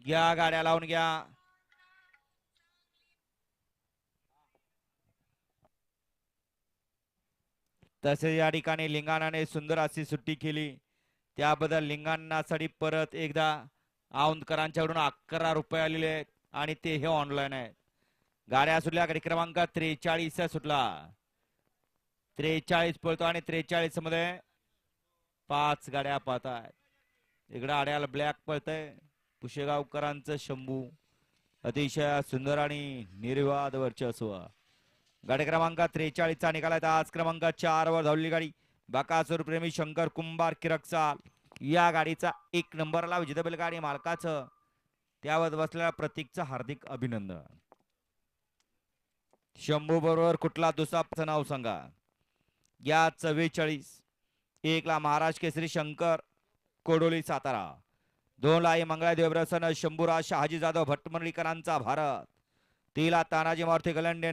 घ्या गाड्या लावून घ्या. तसेच या ठिकाणी लिंगाणाने सुंदर अशी सुट्टी केली, त्याबद्दल लिंगाणासाठी परत एकदा औंधकरांच्याकडून 11 रुपये आलेले आहेत आणि ते हे ऑनलाईन आहेत. गाड्या सुटल्या, गाडी क्रमांक 43 सुटला. 43 पळतो आणि 43 मध्ये 5 गाड्या पाहत आहेत. इकडे आड्याला ब्लॅक पळतय, पुशेगावकरांचं शंभू अतिशय सुंदर आणि निर्वाद वर्चस्व. गाडी क्रमांक 43 चा निकाल आहे. आज क्रमांक 4 वर धावलेली गाडी बकासूर प्रेमी शंकर कुंभार किरकचाल या गाडीचा 1 नंबरला विजेता गाडी मालकाचं त्यावर बसलेल्या प्रतीकचं हार्दिक अभिनंदन. शंभू बरोबर कुठला दुसरा नाव सांगा. या 44 ला महाराज केसरी शंकर कोडोली सातारा, 2 ला मंगळा देवप्रसन्न शंभूराज शहाजी जाधव भट्टमंडळीकरांचा भारत, 3 ला तानाजी मारुती गलंडे